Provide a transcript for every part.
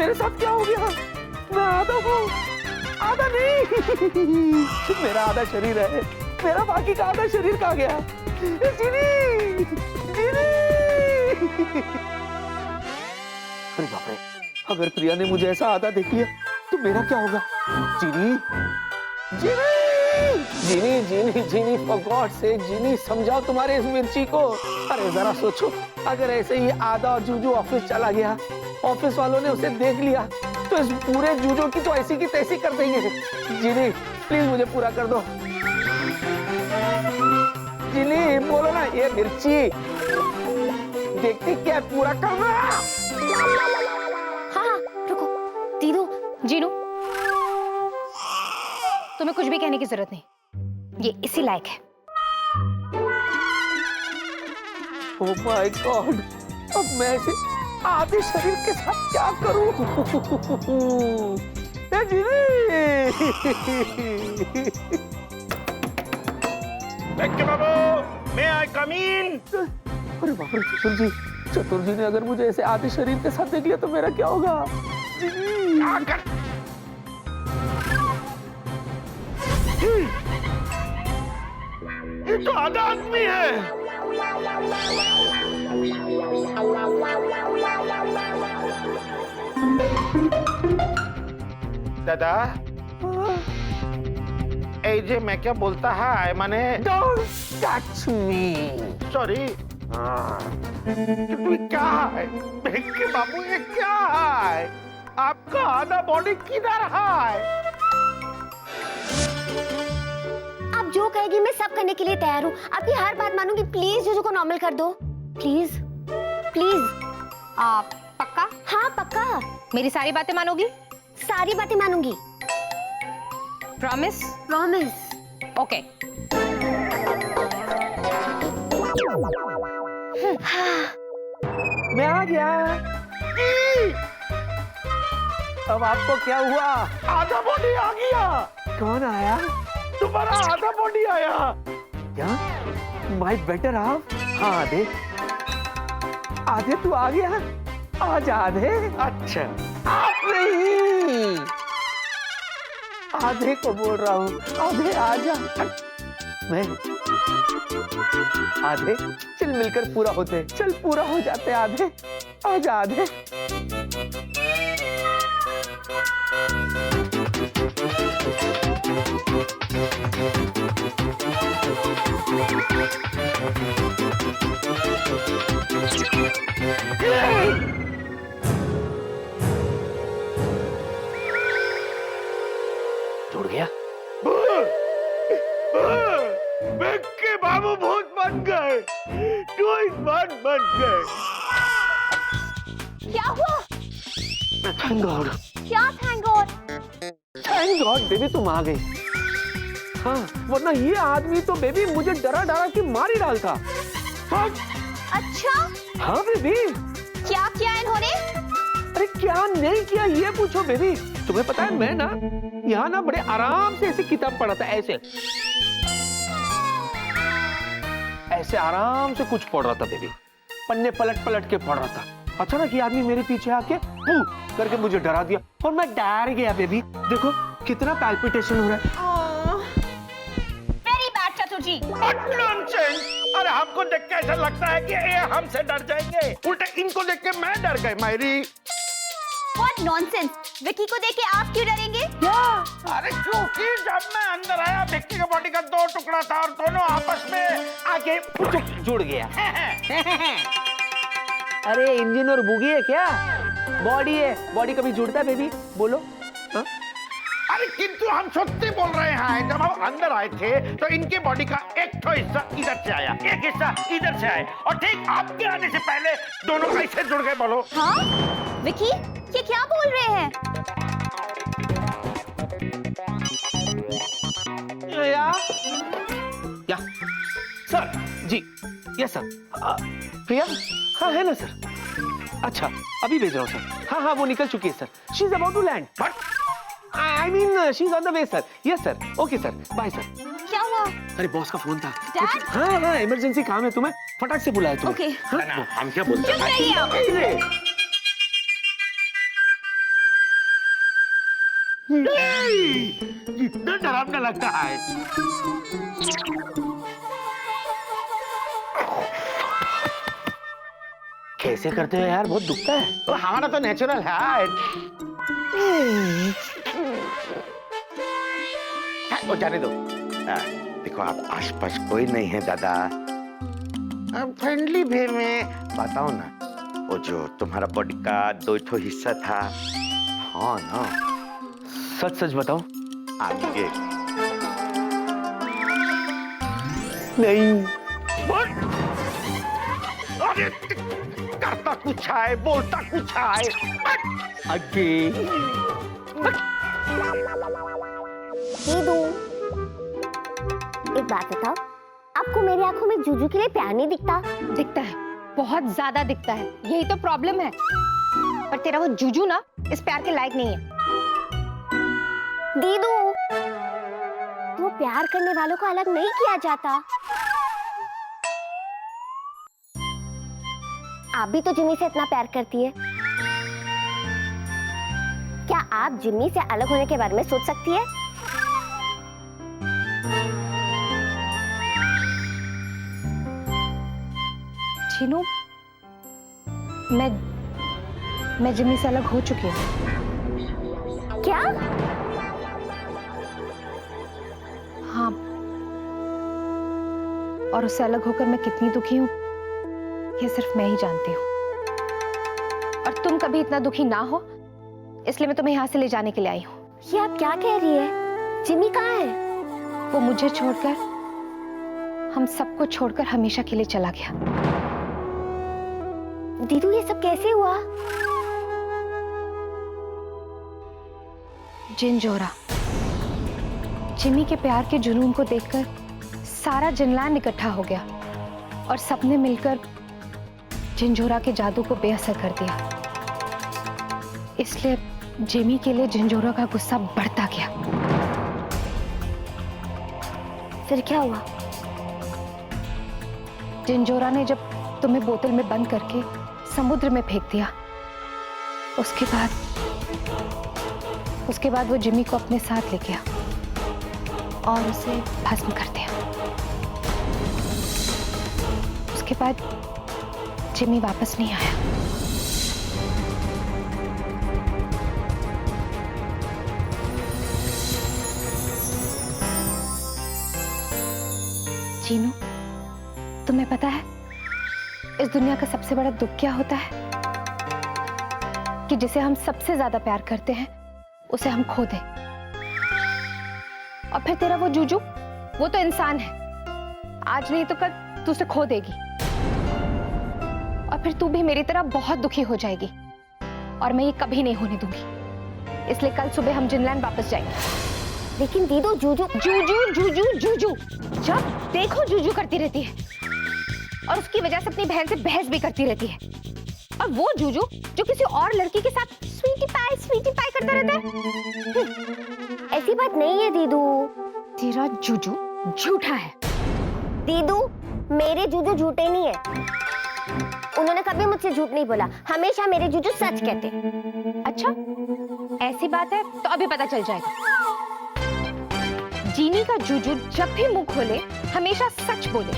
मेरे साथ क्या हो गया? मैं आधा हूँ, आधा नहीं। मेरा आधा शरीर है, मेरा बाकी का आधा शरीर कहाँ गया? जीनी, जीनी। अरे बाप रे, अगर प्रिया ने मुझे ऐसा आधा देख लिया तो मेरा क्या होगा? जीनी, जीनी, जीनी, जीनी, जीनी, फॉर गॉड से जीनी, समझाओ तुम्हारे इस मिर्ची को। अरे जरा सोचो, अगर ऐसे ही आधा और जूजू ऑफिस चला गया, ऑफिस वालों ने उसे देख लिया, तो इस पूरे जूजो की तो ऐसी की तैसी कर देंगे। जीनी, प्लीज मुझे पूरा कर दो। जीनी, बोलो ना, ये मिर्ची देखती क्या पूरा करना। हाँ, रुको, दीदू, जीनू, तुम्हें कुछ भी कहने की जरूरत नहीं, ये इसी लायक है। ओह माय गॉड, अब मैं इसे आधे शरीर के साथ क्या करूं? बाबू, मैं आई कम इन? अरे बाप रे, चतुर जी ने अगर मुझे ऐसे आधे शरीर के साथ देख लिया तो मेरा क्या होगा? ये तो आधा आदमी है। दादा, ऐजे मैं क्या बोलता है, माने Don't touch me. सॉरी। क्या है के बाबू, ये क्या है? आपका आधा बॉडी किधर है? आप जो कहेगी मैं सब करने के लिए तैयार हूँ। आपकी हर बात मानूंगी। प्लीज जीजू को नॉर्मल कर दो, प्लीज, प्लीज। आप पक्का? हाँ पक्का। मेरी सारी बातें मानोगी? सारी बातें मानूंगी। प्रॉमिस? प्रॉमिस। ओके। मैं आ गया। अब आपको क्या हुआ? आधा बॉडी आ गया। कौन आया? तुम्हारा आधा बॉडी आया। क्या? My better half? हाँ आधे, आधे तू आ गया। आज आधे? अच्छा, आप नहीं, आधे को बोल रहा हूँ। आधे आजा। मैं आधे चल मिलकर पूरा होते, चल पूरा हो जाते आधे। आजा आधे। जुड़ गया। के बाबू भूत बन गए, भूत बन गए। क्या हुआ? थैंक गॉड, क्या thank God? Thank God baby तुम आ गई। हाँ, वरना ये आदमी तो बेबी मुझे डरा डरा के मार ही डालता। हाँ, अच्छा, हाँ बेबी। क्या किया इन्होंने? अरे क्या नहीं किया ये पूछो बेबी। तुम्हें पता है मैं ना यहाँ ना बड़े आराम से ऐसे किताब पढ़ा था, ऐसे आराम से कुछ पढ़ रहा था बेबी। पन्ने पलट पलट के पढ़ रहा था। अचानक ये आदमी मेरे पीछे आके पू करके मुझे डरा दिया और मैं डर गया बेबी। देखो कितना पैल्पिटेशन हो रहा है। वेरी बैड चतुर जी। नॉनसेंस। अरे हमको देख के ऐसा लगता है कि ये हमसे डर जाएंगे, उल्टे इनको देख के मैं डर गई। मायरी What nonsense? विक्की को देख के आप क्यों डरेंगे? अरे क्योंकि जब मैं अंदर आया विक्की के बॉडी का 2 टुकड़ा था और दोनों आपस में आके जुड़ गया। अरे इंजन और बुगी है क्या? बॉडी है, बॉडी कभी जुड़ता है बेबी? बोलो। हा? अरे किंतु हम सच्चे बोल रहे हैं। जब हम अंदर आए थे तो इनके बॉडी का एक तो हिस्सा इधर से आया, एक हिस्सा इधर से आया और ठीक आपके आने से पहले दोनों कैसे जुड़ गए बोलो? हाँ? विक्की ये क्या बोल रहे हैं? या सर जी, यस सर। प्रिया हाँ है ना सर? अच्छा अभी भेज रहा हूँ सर। हाँ हाँ वो निकल चुकी है sir. She is about to land. I mean she is on the way sir. Yes sir, okay sir, bye sir. क्या हुआ? अरे बॉस का फोन था। डैड? हाँ हाँ इमरजेंसी काम है, तुम्हें फटाक से बुलाया तुम्हें। ओके। हम क्या बोलते चुप रहिए आप। इतना डरावना लगता है। कैसे करते हो यार, बहुत दुखता है। तो हमारा तो नेचुरल है। वो जाने दो। देखो आप आसपास कोई नहीं है दादा। फ्रेंडली वे में बताओ ना, वो जो तुम्हारा बॉडी का 2 हिस्सा था, हाँ ना? सच सच बताओ। आगे नहीं। अरे करता कुछ है, बोलता कुछ है। आगे दीदू, एक बात बताओ, आपको मेरी आंखों में जूजू के लिए प्यार नहीं दिखता? दिखता है, बहुत ज्यादा दिखता है, यही तो प्रॉब्लम है। पर तेरा वो जूजू ना इस प्यार के लायक नहीं है। दीदू, तो प्यार करने वालों को अलग नहीं किया जाता। आप भी तो जिम्मी से इतना प्यार करती है, क्या आप जिम्मी से अलग होने के बारे में सोच सकती है? चीनू, मैं जिम्मी से अलग हो चुकी हूँ। क्या? हाँ, और उससे अलग होकर मैं कितनी दुखी हूँ ये सिर्फ मैं ही जानती हूँ। और तुम कभी इतना दुखी ना हो, इसलिए मैं तुम्हें यहाँ से ले जाने के लिए आई हूँ। ये आप क्या कह रही है? जिम्मी कहाँ है? वो मुझे छोड़कर, हम सबको छोड़कर हमेशा के लिए चला गया। दीदू, ये सब कैसे हुआ? जिनजोरा, जिम्मी के प्यार के जुनून को देखकर सारा जिनलैंड इकट्ठा हो गया और सबने मिलकर जिनजोरा के जादू को बेअसर कर दिया। इसलिए जिमी के लिए जिनजोरा का गुस्सा बढ़ता गया। फिर क्या हुआ? जिनजोरा ने जब तुम्हें बोतल में बंद करके समुद्र में फेंक दिया, उसके बाद वो जिमी को अपने साथ ले गया और उसे भस्म कर दिया। उसके बाद जिमी वापस नहीं आया। चीनू, तुम्हें पता है इस दुनिया का सबसे बड़ा दुख क्या होता है? कि जिसे हम सबसे ज्यादा प्यार करते हैं उसे हम खो दें। और फिर तेरा वो जूजू, वो तो इंसान है, आज नहीं तो कल तू उसे खो देगी और फिर तू भी मेरी तरह बहुत दुखी हो जाएगी और मैं ये कभी नहीं होने दूंगी। इसलिए कल सुबह हम जिनलैंड वापस जाएंगे। लेकिन दीदू, जूजू जूजू जूजू जूजू, जब देखो जूजू करती रहती है और उसकी वजह से अपनी बहन से बहस भी करती रहती है। और वो जूजू जो किसी और लड़की के साथ स्वीटी पाई करता रहता है। ऐसी बात नहीं है दीदू। तेरा जूजू झूठा है। दीदू, मेरे जूजू झूठे नहीं है। उन्होंने कभी मुझसे झूठ नहीं बोला, हमेशा मेरे जूजू सच कहते। अच्छा, ऐसी बात है तो अभी पता चल जाएगा। जीनी का जूजू जब भी मुंह खोले हमेशा सच बोले।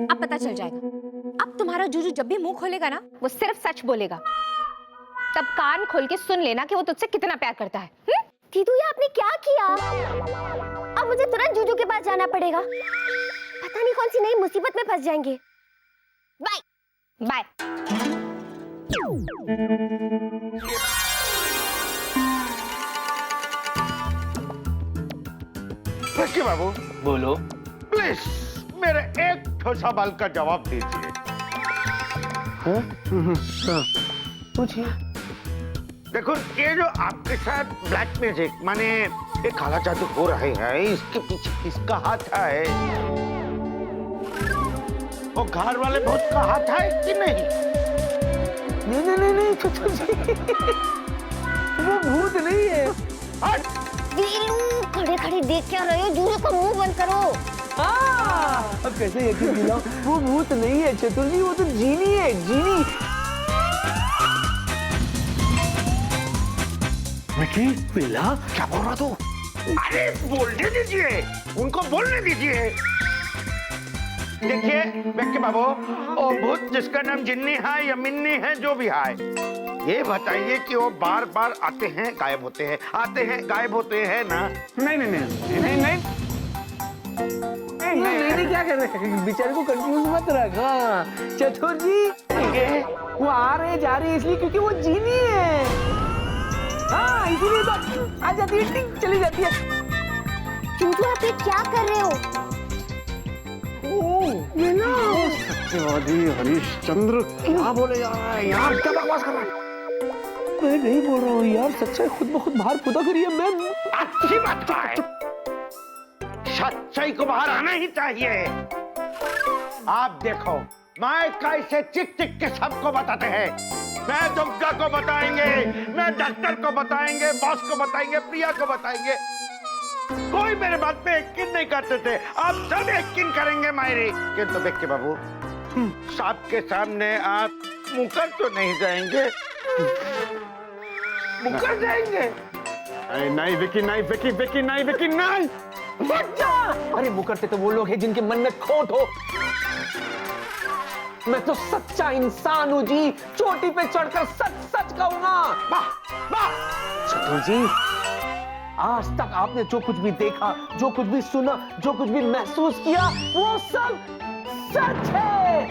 अब पता चल जाएगा। अब तुम्हारा जूजू जब भी मुंह खोलेगा ना, वो सिर्फ सच बोलेगा। तब कान खोल के सुन लेना कि वो तुझसे कितना प्यार करता है। दीदू, ये आपने क्या किया? अब मुझे तुरंत जूजू के पास जाना पड़ेगा। पता नहीं कौन सी नई मुसीबत में फंस जाएंगे। Bye bye. रखिए बाबू, बोलो। प्लीज मेरे एक ठो सवाल का जवाब दीजिए। पूछिए। देखो, ये जो आपके साथ ब्लैक मैजिक माने ये काला जादू हो रहे हैं, इसके पीछे किसका हाथ है? वो घर वाले भूत का हाथ है कि नहीं? नहीं चचू जी, वो भूत नहीं है। दीनू, खड़े खड़े देख क्या रहे हो? जूजू का मुंह बंद करो। अब कैसे यकीन दिलाऊं? वो भूत नहीं है चतुर जी, वो तो जीनी है, जीनी। विकी, बेला क्या बोल रहा तू? अरे बोलने दीजिए, उनको बोलने दीजिए। देखिए बेक्के बाबू, वो भूत जिसका नाम जिन्नी है या मिन्नी है, जो भी है, ये बताइए कि वो बार बार आते हैं गायब होते हैं, आते हैं गायब होते हैं ना? नहीं नहीं नहीं नहीं नहीं नहीं क्या कर रहे हैं? बेचारे को कंफ्यूज मत रख। हाँ चतुर जी, वो आ रहे जा रहे इसलिए क्योंकि वो जीनी है। हाँ इसीलिए तो आ जाती है, टिंग चली जाती है। चूचू आप ये क्या कर रहे हो? ये ना सत्यवादी हरिश्चंद्र क्या बोले जा रहा है यार, क्या बकवास कर रहा है? मैं नहीं बोल रहा हूँ यार, सच्चाई खुद ब खुद बाहर खुदा करी है। मैं अच्छी बात है, सच्चाई को बाहर आना ही चाहिए। आप देखो, मैं कैसे चिक चिक के सबको बताते हैं। मैं दुर्गा को बताएंगे, मैं डॉक्टर को बताएंगे, बॉस को बताएंगे, प्रिया को बताएंगे। कोई मेरे बात पे यकीन नहीं करते थे, आप सब यकीन करेंगे मायरी। किंतु बेक्के बाबू, सबके सामने आप मुकर तो नहीं जाएंगे? मुकर जाएंगे? नहीं विकी, नहीं विकी, विकी नहीं, विकी नहीं। बच्चा! अरे मुकरते तो वो लोग हैं जिनके मन में खोट हो। मैं तो सच्चा इंसान हूँ जी, चोटी पे चढ़कर सच सच कहूंगा। वाह वाह! चतुर जी, आज तक आपने जो कुछ भी देखा, जो कुछ भी सुना, जो कुछ भी महसूस किया, वो सब सच है।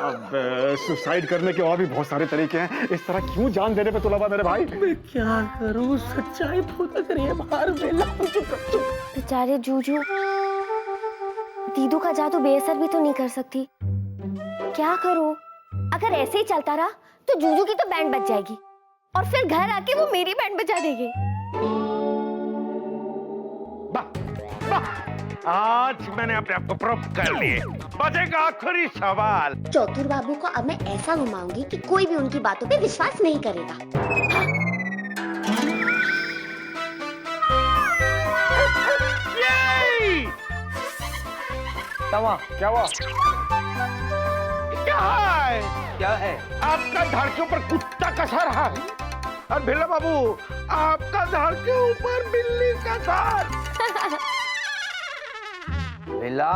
अब सुसाइड करने के और भी बहुत सारे तरीके हैं, इस तरह क्यों जान देने पे तुला मेरे भाई? मैं क्या करूं, सच्चाई फूटा करिए बाहर। बेला चुप। बेचारे जूजू, दीदू का जादू बेअसर भी तो नहीं कर सकती। क्या करो? अगर ऐसे ही चलता रहा तो जूजू की तो बैंड बज जाएगी और फिर घर आके वो मेरी बैंड बजा देंगे। वाह वाह! आज मैंने अपने आप को प्रूव कर लिए। बचेगा आखिरी सवाल। चौधरी बाबू को अब मैं ऐसा घुमाऊंगी कि कोई भी उनकी बातों पे विश्वास नहीं करेगा। ये! तवा क्या हुआ? क्या है? क्या है? आपका धड़ के ऊपर कुत्ता कसा रहा है और भिल्ला बाबू, आपका धड़ के ऊपर बिल्ली कसा। बेला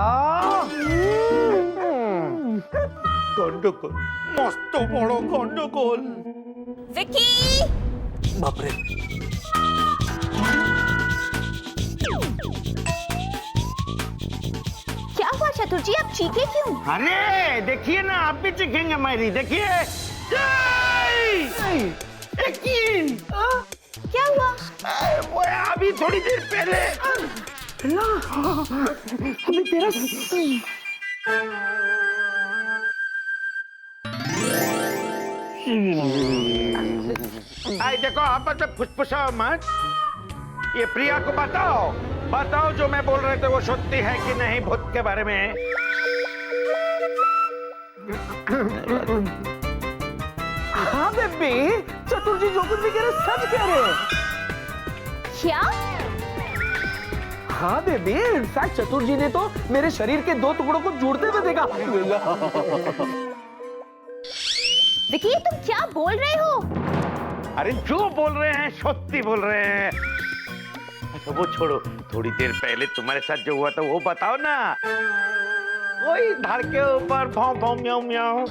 गंडगोल, मस्त बड़ो गंडगोल। विकी! बाप रे। क्या हुआ चतुर जी, आप चीखे क्यों? अरे देखिए ना, आप भी चीखेंगे मेरी। देखिए, यकीन। क्या हुआ? वो अभी थोड़ी देर पहले अभी तेरा आई देखो, आप मतलब फुसफुसाओ मत। ये प्रिया को बताओ, बताओ जो मैं बोल रहे थे वो सत्य है कि नहीं भूत के बारे में। हाँ बेबी, चतुर जी जो कुछ भी कह रहे सच कह रहे हैं। क्या? हाँ बेबी, इनफैक्ट चतुर जी ने तो मेरे शरीर के 2 टुकड़ों को जोड़ते हुए देखा। विकी, तुम क्या बोल रहे हो? अरे जो बोल रहे हैं सत्य बोल रहे हैं। अच्छा वो छोड़ो, थोड़ी देर पहले तुम्हारे साथ जो हुआ था वो बताओ ना। वही धड़ के ऊपर भाव भाव म्याऊ म्याऊ।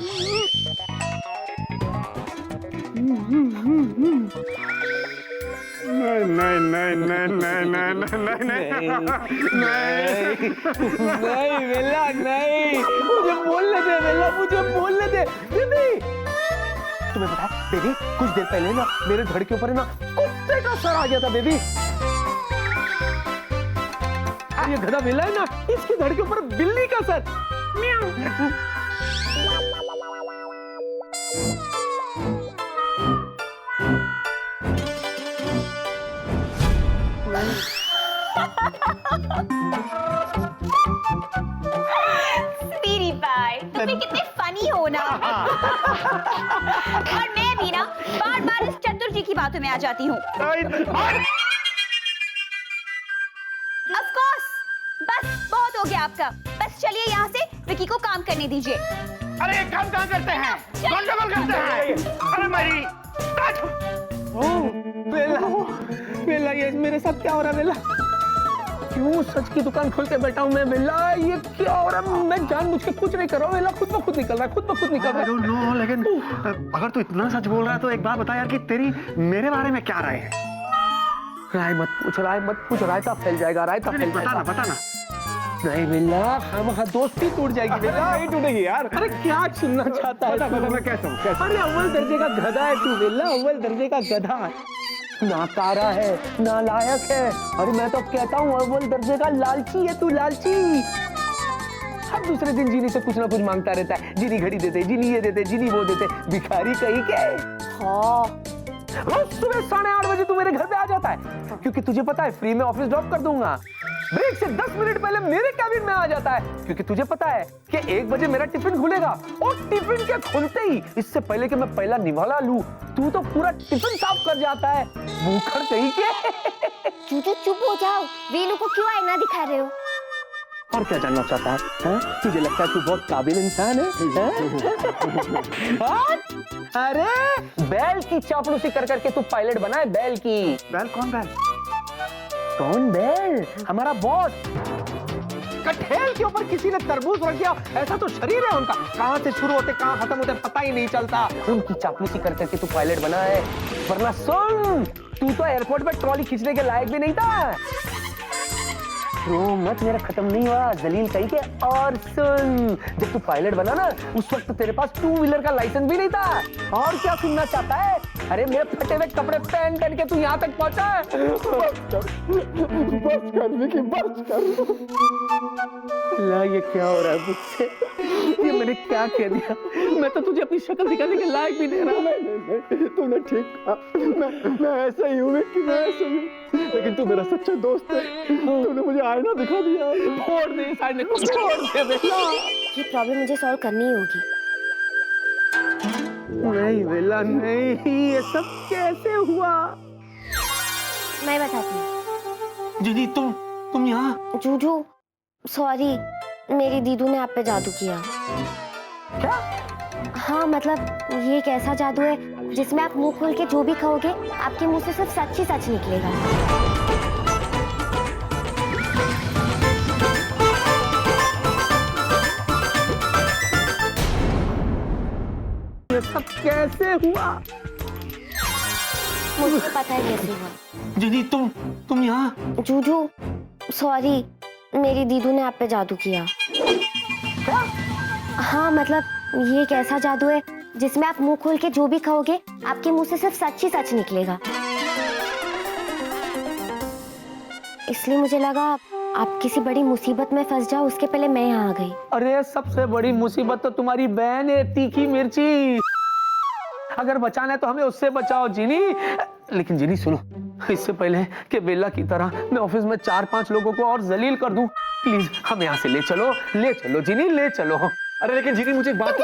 नहीं नहीं नहीं नहीं नहीं नहीं नहीं नहीं बेला नहीं, मुझे बोलने दे बेला, मुझे बोलने दे। बेबी तुम्हें पता है बेबी, कुछ देर पहले ना मेरे धड़ के ऊपर ना कुत्ते का सर आ गया था बेबी। ये गधा बेला है ना, इसके धड़ के ऊपर बिल्ली का सर। म्याऊ। स्वीटी पाई, तुम भी कितने फनी हो ना। और मैं भी ना बार बार इस चतुर जी की बातों में आ जाती हूँ। Of course, बस बहुत हो गया आपका। बस चलिए यहाँ से, विकी को काम करने दीजिए। अरे एक काम कहाँ करते हैं, गंडगोल करते हैं। अरे मेरी बेला, बेला ये मेरे साथ क्या हो रहा है बेला? क्यों सच की दुकान खोल के बैठा हूँ मैं बेला? ये क्या हो रहा है? मैं जानबूझ के कुछ नहीं कर रहा हूँ बेला, खुद ब खुद निकल रहा है, खुद ब खुद निकल रहा है। नो, लेकिन अगर तू इतना सच बोल रहा है तो एक बात बता यार कि तेरी मेरे बारे में क्या राय है? राय मत पूछ, राय मत पूछ, रायता फैल जाएगा, रायता फैल जाएगा। बता ना। नहीं बेला, हम दोस्ती टूट जाएगी बेला। नहीं टूटेगी यार। अरे क्या सुनना चाहता है? बता मैं कैसा हूँ? अरे अव्वल दर्जे का गधा है तू बेला, अव्वल दर्जे का गधा। ना तारा है, ना लायक है। अरे मैं तो कहता हूँ अव्वल दर्जे का लालची है तू, लालची। हर दूसरे दिन जीनी से कुछ ना कुछ मांगता रहता है। जीनी घड़ी देते, जीनी ये देते, जीनी वो देते, भिखारी कहीं के। हाँ, रोज सुबह 8:30 बजे तू मेरे घर पे आ जाता है, क्योंकि तुझे पता है फ्री में ऑफिस ड्रॉप कर दूंगा। ब्रेक से 10 मिनट पहले मेरे कैबिन में आ जाता है, क्योंकि तुझे पता है कि 1 बजे मेरा टिफिन खुलेगा। और टिफिन के खुलते ही, इससे पहले कि मैं पहला निवाला लूं, तू तो पूरा टिफिन साफ कर जाता है। भूखड़ कहीं के। जूजू चुप हो जाओ, वेलू को क्यों आईना दिखा रहे हो? और क्या जानना चाहता है? हाँ? तुझे लगता है तू बहुत काबिल इंसान है? हाँ? अरे बैल की चापलूसी कर करके तू पायलट बना है, बैल की। बैल? कौन बैल? कौन बैल? हमारा बॉस। कठेल के ऊपर किसी ने तरबूज रख दिया, ऐसा तो शरीर है उनका, कहाँ से शुरू होते कहाँ खत्म होते पता ही नहीं चलता। उनकी चापलूसी कर करके तू पायलट बना है, वरना सुन, तू तो एयरपोर्ट पे ट्रॉली खींचने के लायक भी नहीं था। रो मत, मेरा खत्म नहीं हुआ, जलील कहीं के। और सुन, जब तू पायलट बना ना, उस वक्त तेरे पास 2 व्हीलर का लाइसेंस भी नहीं था। और क्या सुनना चाहता है? अरे मेरे फटे हुए कपड़े पहन करके तू यहाँ तक पहुंचा है। बस कर विकी, बस कर। ला, ये क्या हो रहा है मुझसे? ये मैंने क्या कह दिया? मैं तो तुझे अपनी शक्ल दिखाने के लायक भी नहीं रहा। तूने ठीक कहा, मैं ऐसा ही हूँ विकी, मैं ऐसा ही हूँ। लेकिन तू मेरा सच्चा दोस्त है, तूने मुझे आईना दिखा दिया। फोड़ दे इस आईने को, फोड़ दे बेला। ये प्रॉब्लम मुझे सॉल्व करनी ही होगी। नहीं बेला नहीं, ये सब कैसे हुआ? मैं बताती हूँ। जीनी तुम यहाँ? जूजू सॉरी, मेरी दीदू ने आप पे जादू किया। क्या? हाँ मतलब ये एक ऐसा जादू है जिसमें आप मुंह खोल के जो भी कहोगे आपके मुंह से सिर्फ सच ही सच निकलेगा। ये सब कैसे हुआ? मुझे पता है कैसे हुआ। जीनी तुम यहाँ? जूजू सॉरी, मेरी दीदू ने आप पे जादू किया। क्या? हाँ मतलब ये एक ऐसा जादू है जिसमें आप मुंह खोल के जो भी कहोगे आपके मुंह से सिर्फ सच ही सच निकलेगा। इसलिए मुझे लगा आप किसी बड़ी मुसीबत में फंस जाओ उसके पहले मैं यहाँ आ गई। अरे सबसे बड़ी मुसीबत तो तुम्हारी बहन है, तीखी मिर्ची। अगर बचाना है तो हमें उससे बचाओ जीनी। लेकिन जीनी सुनो, इससे पहले कि बेला की तरह मैं ऑफिस में 4-5 लोगों को और जलील कर दूं, प्लीज हमें यहाँ से ले चलो जीनी, ले चलो। अरे लेकिन जीनी मुझे एक बात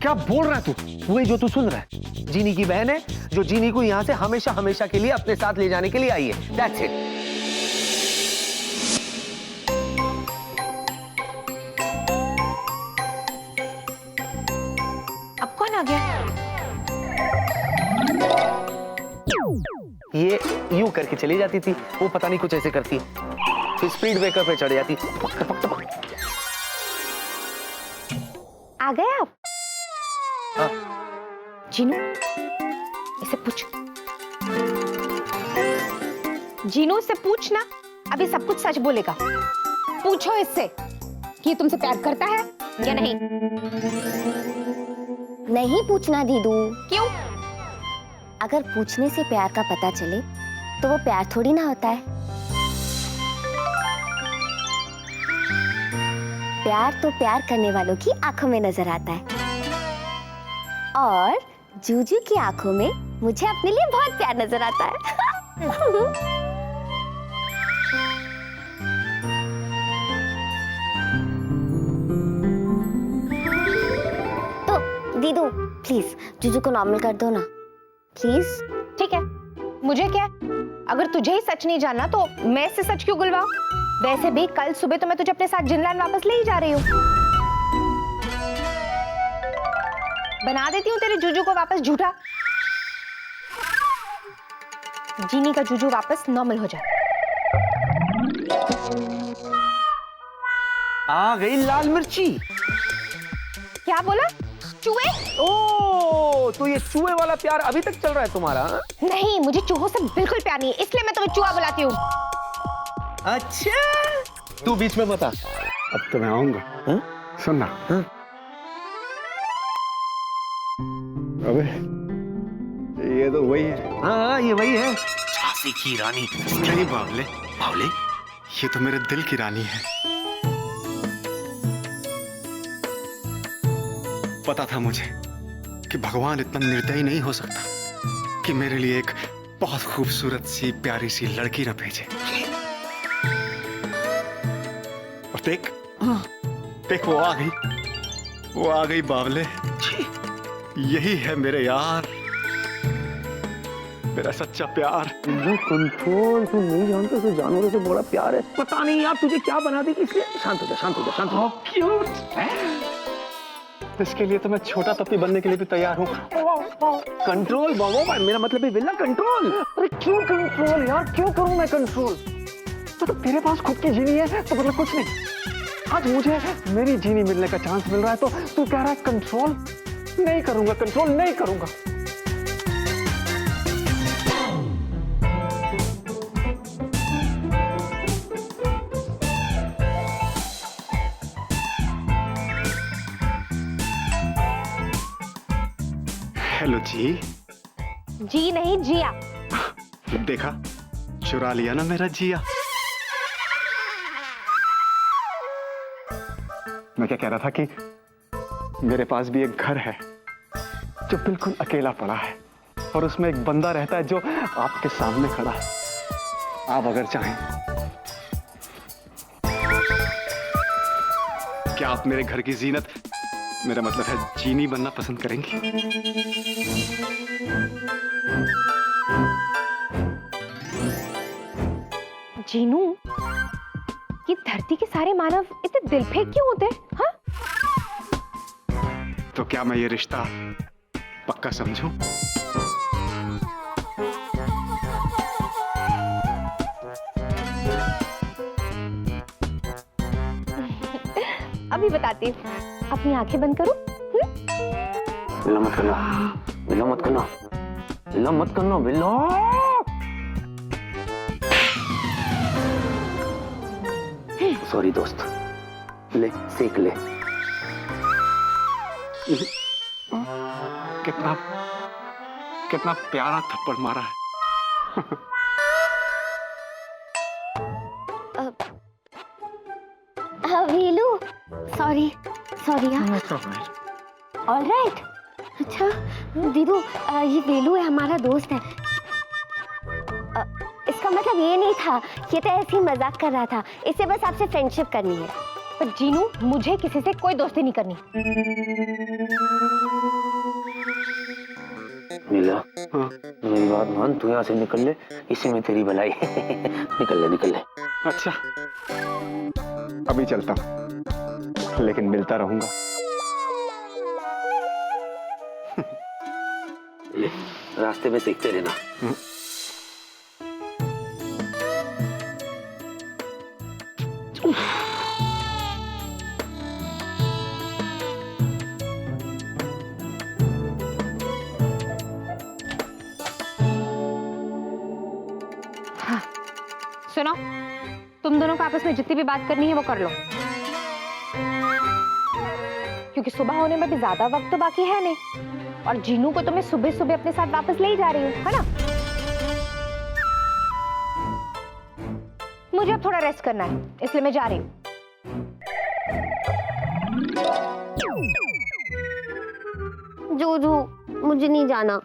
क्या बोल रहा है तू? वही जो तू सुन रहा है, जीनी की बहन है जो जीनी को यहाँ से हमेशा हमेशा के लिए अपने साथ ले जाने के लिए आई है। That's it. अब कौन आ गया? ये यूं करके चली जाती थी, वो पता नहीं कुछ ऐसे करती, फिर स्पीड ब्रेकर पे चढ़ जाती। आ गए आप? हाँ। जीनू, इसे पूछ। जीनू से पूछना, अभी सब कुछ सच बोलेगा। पूछो इससे कि ये तुमसे प्यार करता है या नहीं। नहीं पूछना दीदू। क्यों? अगर पूछने से प्यार का पता चले तो वो प्यार थोड़ी ना होता है। प्यार तो प्यार करने वालों की आंखों में नजर आता है, और जूजू की आंखों में मुझे अपने लिए बहुत प्यार नजर आता है। तो दीदू प्लीज जूजू को नॉर्मल कर दो ना, प्लीज। ठीक है, मुझे क्या, अगर तुझे ही सच नहीं जानना तो मैं इससे सच क्यों गुलवाऊं? वैसे भी कल सुबह तो मैं तुझे अपने साथ जिनलैंड वापस ले ही जा रही हूँ। बना देती हूँ तेरे जूजू को वापस झूठा। जीनी का जूजू वापस नॉर्मल हो जाए। आ गई लाल मिर्ची। क्या बोला? चूहे? ओ, तो ये चूहे वाला प्यार अभी तक चल रहा है तुम्हारा? हाँ? नहीं, मुझे चूहों से बिल्कुल प्यार नहीं है, इसलिए मैं तुम्हें चूहा बुलाती हूँ। अच्छा, तू बीच में बता। अब तो मैं आऊंगा। हाँ? सुनना। हाँ? अबे ये तो वही है। हाँ, ये वही है। झांसी की रानी। नहीं बावले, बावले? ये तो मेरे दिल की रानी है। पता था मुझे कि भगवान इतना निर्दयी नहीं हो सकता कि मेरे लिए एक बहुत खूबसूरत सी प्यारी सी लड़की न भेजे। और देख, देख वो आ गई बावले। यही है मेरे यार, मेरा सच्चा प्यार। कंट्रोल, तुम नहीं जानते उसे जानवरों से बड़ा प्यार है। पता नहीं यार तुझे क्या बना दी, इसलिए शांत हो जा, शांत हो जा, शांत हो जा। क्यूट। इसके लिए तो मैं छोटा पप्पी बनने के लिए भी तैयार हूँ। कंट्रोल बाबा, मेरा मतलब है विला कंट्रोल। अरे क्यों कंट्रोल यार, क्यों करूं मैं कंट्रोल? तो तेरे पास खुद की जीनी है तो मतलब कुछ नहीं। आज मुझे मेरी जीनी मिलने का चांस मिल रहा है तो तू कह रहा है कंट्रोल? नहीं करूंगा, कंट्रोल नहीं करूंगा। हेलो जी। जी नहीं, जिया। देखा, चुरा लिया ना मेरा जिया। मैं क्या कह रहा था कि मेरे पास भी एक घर है जो बिल्कुल अकेला पड़ा है और उसमें एक बंदा रहता है जो आपके सामने खड़ा है। आप अगर चाहें, क्या आप मेरे घर की जीनत, मेरा मतलब है जीनी बनना पसंद करेंगी? जीनू, ये धरती के सारे मानव इतने दिल फेंक क्यों होते हैं? हाँ? तो क्या मैं ये रिश्ता पक्का समझूं? अभी बताती हूँ, अपनी आंखें बंद करो। विला मत करना, विला मत करना, विला मत करना, विला। सॉरी दोस्त, ले सेक ले। कितना कितना प्यारा थप्पड़ मारा है। वीलू, सॉरी यार। All right. अच्छा दीदू, ये वेलू है, हमारा दोस्त है। इसका मतलब ये नहीं था, ये तो ऐसे ही मजाक कर रहा था, इसे बस आपसे फ्रेंडशिप करनी है। पर जीनू, मुझे किसी से कोई दोस्ती नहीं करनी। नीला, मेरी बात मान, तू यहाँ से निकल ले, इसी में तेरी भलाई। निकल ले, निकल ले। अच्छा, अभी चलता हूं, लेकिन मिलता रहूंगा। ले, रास्ते में सीखते रहना। सुनो, तुम दोनों को आपस में जितनी भी बात करनी है वो कर लो, क्योंकि सुबह होने में भी ज्यादा वक्त तो बाकी है नहीं, और जीनू को तो मैं सुबह सुबह अपने साथ वापस ले ही जा रही हूँ, है ना? मुझे अब थोड़ा रेस्ट करना है, इसलिए मैं जा रही हूँ। जूजू, मुझे नहीं जाना।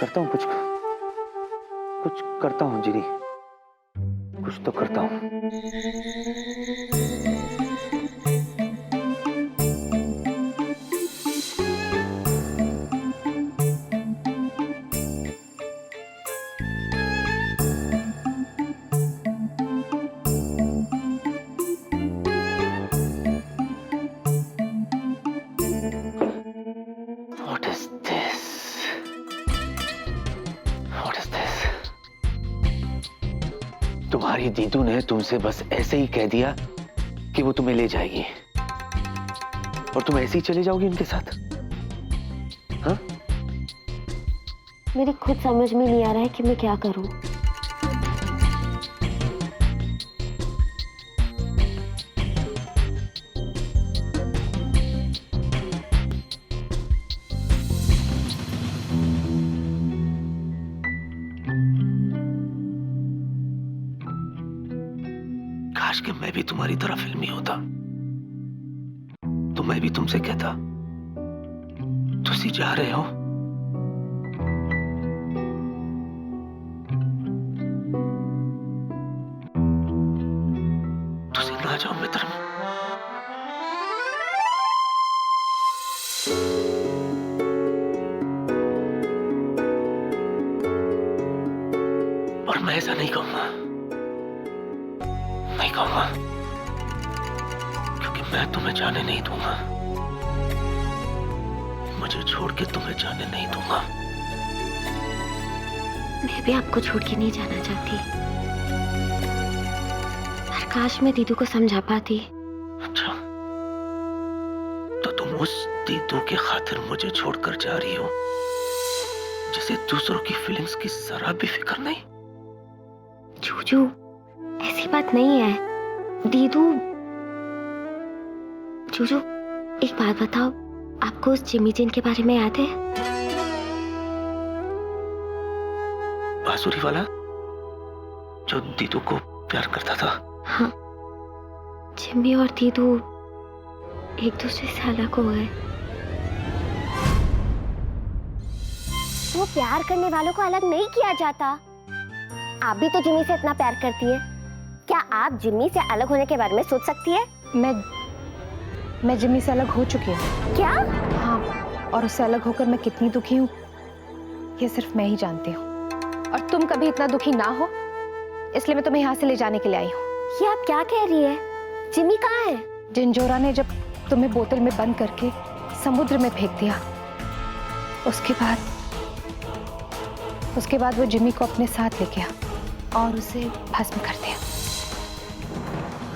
करता हूँ कुछ करता हूँ जीनी, कुछ तो करता हूँ। तुम्हारी दीदू ने तुमसे बस ऐसे ही कह दिया कि वो तुम्हें ले जाएगी और तुम ऐसे ही चले जाओगी उनके साथ। हाँ? मेरी खुद समझ में नहीं आ रहा है कि मैं क्या करूं। काश कि मैं भी तुम्हारी तरह फिल्मी होता तो मैं भी तुमसे कहता तुसी जा रहे हो, तुसी ना जाओ मित्र। और मैं ऐसा नहीं कहूंगा, नहीं कहूंगा, क्योंकि मैं तुम्हें जाने नहीं दूंगा। मुझे छोड़ के तुम्हें जाने नहीं दूंगा। मैं भी आपको छोड़ के नहीं जाना चाहती, पर काश मैं दीदू को समझा पाती। अच्छा, तो तुम उस दीदू के खातिर मुझे छोड़कर जा रही हो जिसे दूसरों की फीलिंग्स की जरा भी फिक्र नहीं? जूजू, ऐसी बात नहीं है। दीदू, जूजू एक बात बताओ, आपको उस जिमी जिन के बारे में याद है? बांसुरी वाला जो दीदू को प्यार करता था। हाँ, जिमी और दीदू एक दूसरे से अलग हो गए। वो प्यार करने वालों को अलग नहीं किया जाता। आप भी तो जिमी से इतना प्यार करती है, क्या आप जिमी से अलग होने के बारे में सोच सकती है? मैं जिमी से अलग हो चुकी हूँ। क्या? हाँ, और उससे अलग होकर मैं कितनी दुखी हूँ ये सिर्फ मैं ही जानती हूँ। और तुम कभी इतना दुखी ना हो, इसलिए मैं तुम्हें यहाँ से ले जाने के लिए आई हूँ। ये आप क्या कह रही है? जिमी कहाँ है? जिंजोरा ने जब तुम्हें बोतल में बंद करके समुद्र में फेंक दिया, उसके बाद वो जिमी को अपने साथ ले गया और उसे भस्म कर दिया।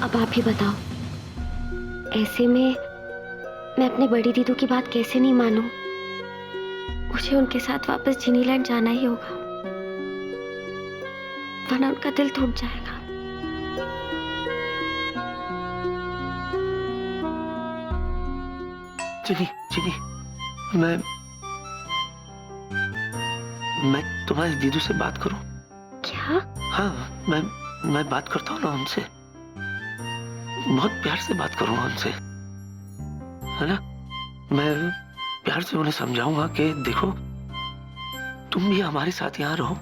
अब आप ही बताओ, ऐसे में मैं अपनी बड़ी दीदू की बात कैसे नहीं मानूं? मुझे उनके साथ वापस जिनीलैंड जाना ही होगा, वरना उनका दिल टूट जाएगा। जिनी, जिनी, मैं तुम्हारी दीदू से बात करूं? क्या? हाँ, मैं बात करता हूँ ना उनसे, बहुत प्यार से बात करूंगा उनसे, है ना? मैं प्यार से उन्हें समझाऊंगा कि देखो तुम भी हमारे साथ यहाँ रहो,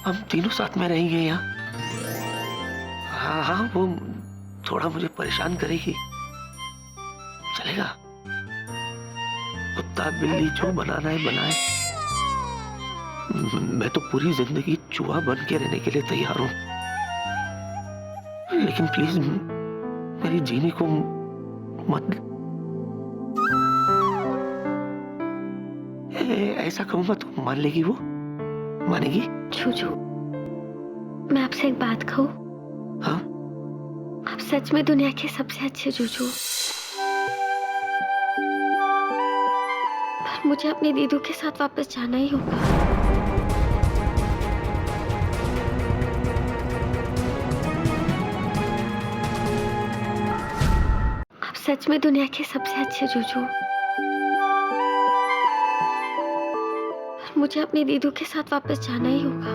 हम तीनों साथ में रहेंगे यहाँ। हाँ हाँ, वो थोड़ा मुझे परेशान करेगी, चलेगा? कुत्ता बिल्ली जो बनाना है बनाए, मैं तो पूरी जिंदगी चूहा बन के रहने के लिए तैयार हूं, लेकिन प्लीज मेरी जीनी को मत। ऐसा कहूंगा तो मान लेगी? वो मानेगी? जूजू, मैं आपसे एक बात कहूं? हाँ? आप सच में दुनिया के सबसे अच्छे जूजू, पर मुझे अपनी दीदू के साथ वापस जाना ही होगा। आप सच में दुनिया के सबसे अच्छे जूजू, पर मुझे अपनी दीदू के साथ वापस जाना ही होगा।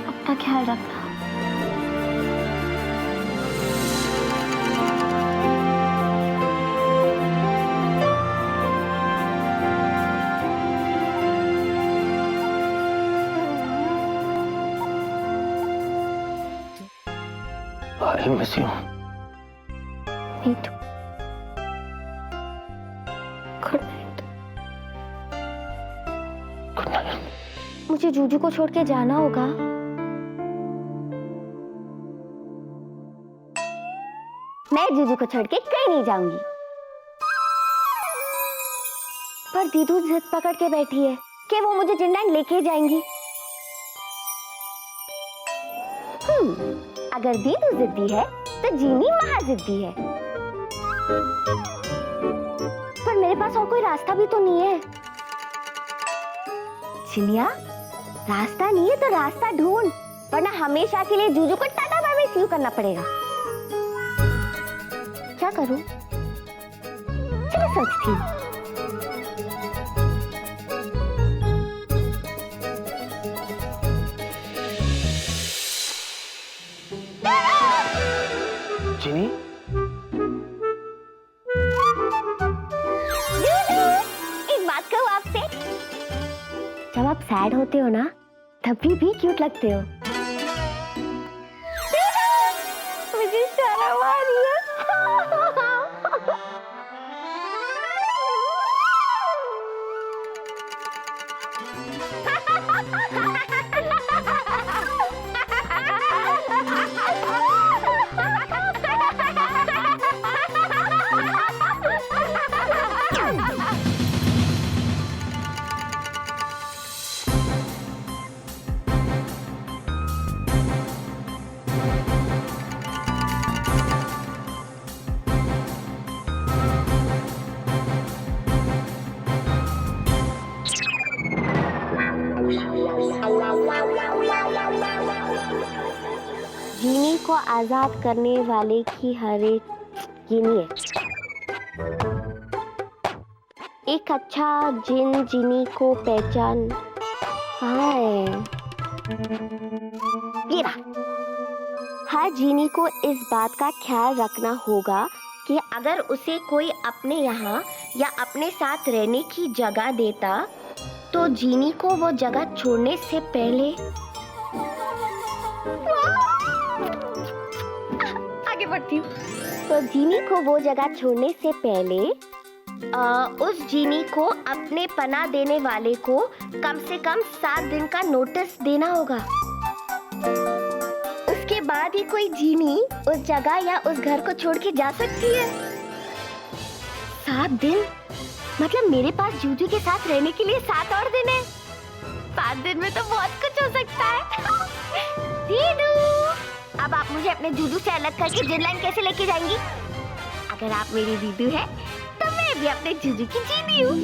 अपना ख्याल रखना। I miss you. Me too. Good night. Good night. मुझे जूजू को छोड़ के जाना होगा। मैं जूजू को छोड़ के कहीं नहीं जाऊंगी। पर दीदू जिद पकड़ के बैठी है कि वो मुझे जिनलैंड लेके जाएंगी। अगर दीदू जिद्दी है तो जीनी महा जिद्दी है। पर मेरे पास और कोई रास्ता भी तो नहीं है। चिनिया, रास्ता नहीं है तो रास्ता ढूंढ, वरना हमेशा के लिए जूजू को tata bye bye see you करना पड़ेगा। क्या करूं? चलो सोचती हूँ। जिनी, एक बात कहूँ आपसे, जब आप सैड होते हो ना तब भी क्यूट लगते हो। मुझे शर्म आ रही है। जीनी को आजाद करने वाले की हर एक गिनी है। एक अच्छा जिन जीनी को पहचान कहाँ है? ये रहा। हर जीनी को इस बात का ख्याल रखना होगा कि अगर उसे कोई अपने यहाँ या अपने साथ रहने की जगह देता तो जीनी को वो जगह छोड़ने से पहले आगे बढ़ती हूँ। तो जीनी को वो जगह छोड़ने से पहले उस जीनी को अपने पनाह देने वाले को कम से कम 7 दिन का नोटिस देना होगा। उसके बाद ही कोई जीनी उस जगह या उस घर को छोड़ के जा सकती है। 7 दिन मतलब मेरे पास जूजू के साथ रहने के लिए 7 और दिन है। 7 दिन में तो बहुत कुछ हो सकता है। दीदू, अब आप मुझे अपने जूजू से अलग करके जिनलैंड कैसे लेके जाएंगी? अगर आप मेरी दीदू है तो मैं भी अपने जूजू की जीनी हूँ।